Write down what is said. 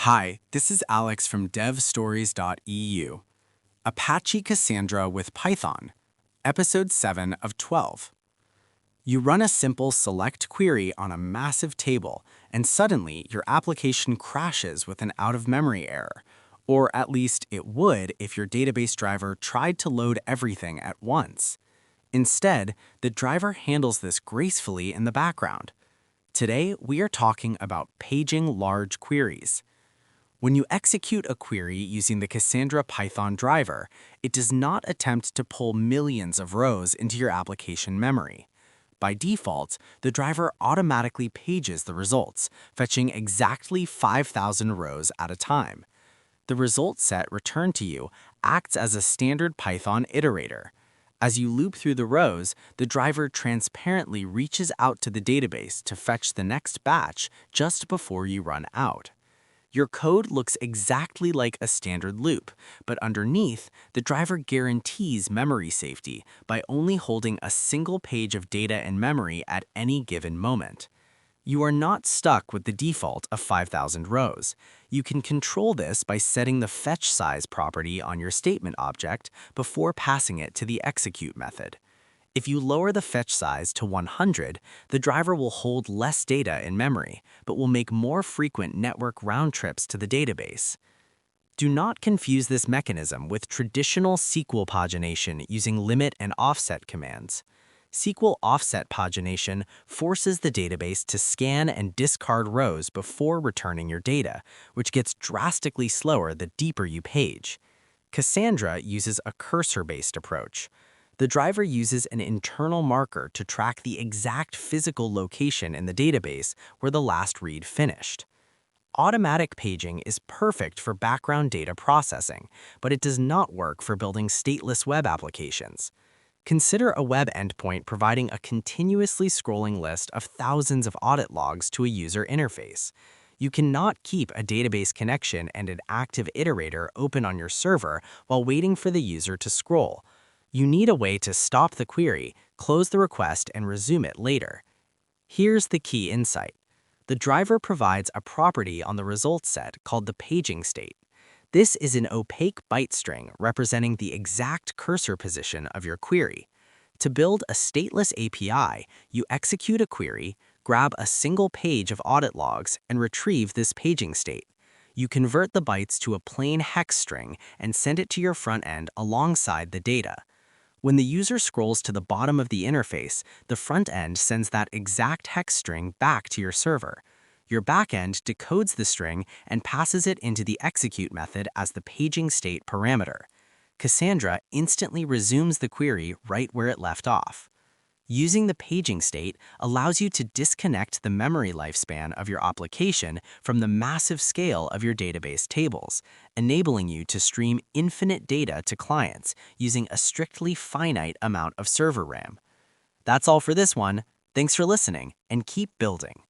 Hi, this is Alex from devstories.eu. Apache Cassandra with Python, Episode 7 of 12. You run a simple select query on a massive table, and suddenly your application crashes with an out-of-memory error, or at least it would if your database driver tried to load everything at once. Instead, the driver handles this gracefully in the background. Today, we are talking about paging large queries. When you execute a query using the Cassandra Python driver, it does not attempt to pull millions of rows into your application memory. By default, the driver automatically pages the results, fetching exactly 5,000 rows at a time. The result set returned to you acts as a standard Python iterator. As you loop through the rows, the driver transparently reaches out to the database to fetch the next batch just before you run out. Your code looks exactly like a standard loop, but underneath, the driver guarantees memory safety by only holding a single page of data in memory at any given moment. You are not stuck with the default of 5,000 rows. You can control this by setting the fetch size property on your statement object before passing it to the execute method. If you lower the fetch size to 100, the driver will hold less data in memory, but will make more frequent network round trips to the database. Do not confuse this mechanism with traditional SQL pagination using limit and offset commands. SQL offset pagination forces the database to scan and discard rows before returning your data, which gets drastically slower the deeper you page. Cassandra uses a cursor-based approach. The driver uses an internal marker to track the exact physical location in the database where the last read finished. Automatic paging is perfect for background data processing, but it does not work for building stateless web applications. Consider a web endpoint providing a continuously scrolling list of thousands of audit logs to a user interface. You cannot keep a database connection and an active iterator open on your server while waiting for the user to scroll. You need a way to stop the query, close the request, and resume it later. Here's the key insight. The driver provides a property on the result set called the paging state. This is an opaque byte string representing the exact cursor position of your query. To build a stateless API, you execute a query, grab a single page of audit logs, and retrieve this paging state. You convert the bytes to a plain hex string and send it to your front end alongside the data. When the user scrolls to the bottom of the interface, the front end sends that exact hex string back to your server. Your backend decodes the string and passes it into the execute method as the paging state parameter. Cassandra instantly resumes the query right where it left off. Using the paging state allows you to disconnect the memory lifespan of your application from the massive scale of your database tables, enabling you to stream infinite data to clients using a strictly finite amount of server RAM. That's all for this one. Thanks for listening, and keep building.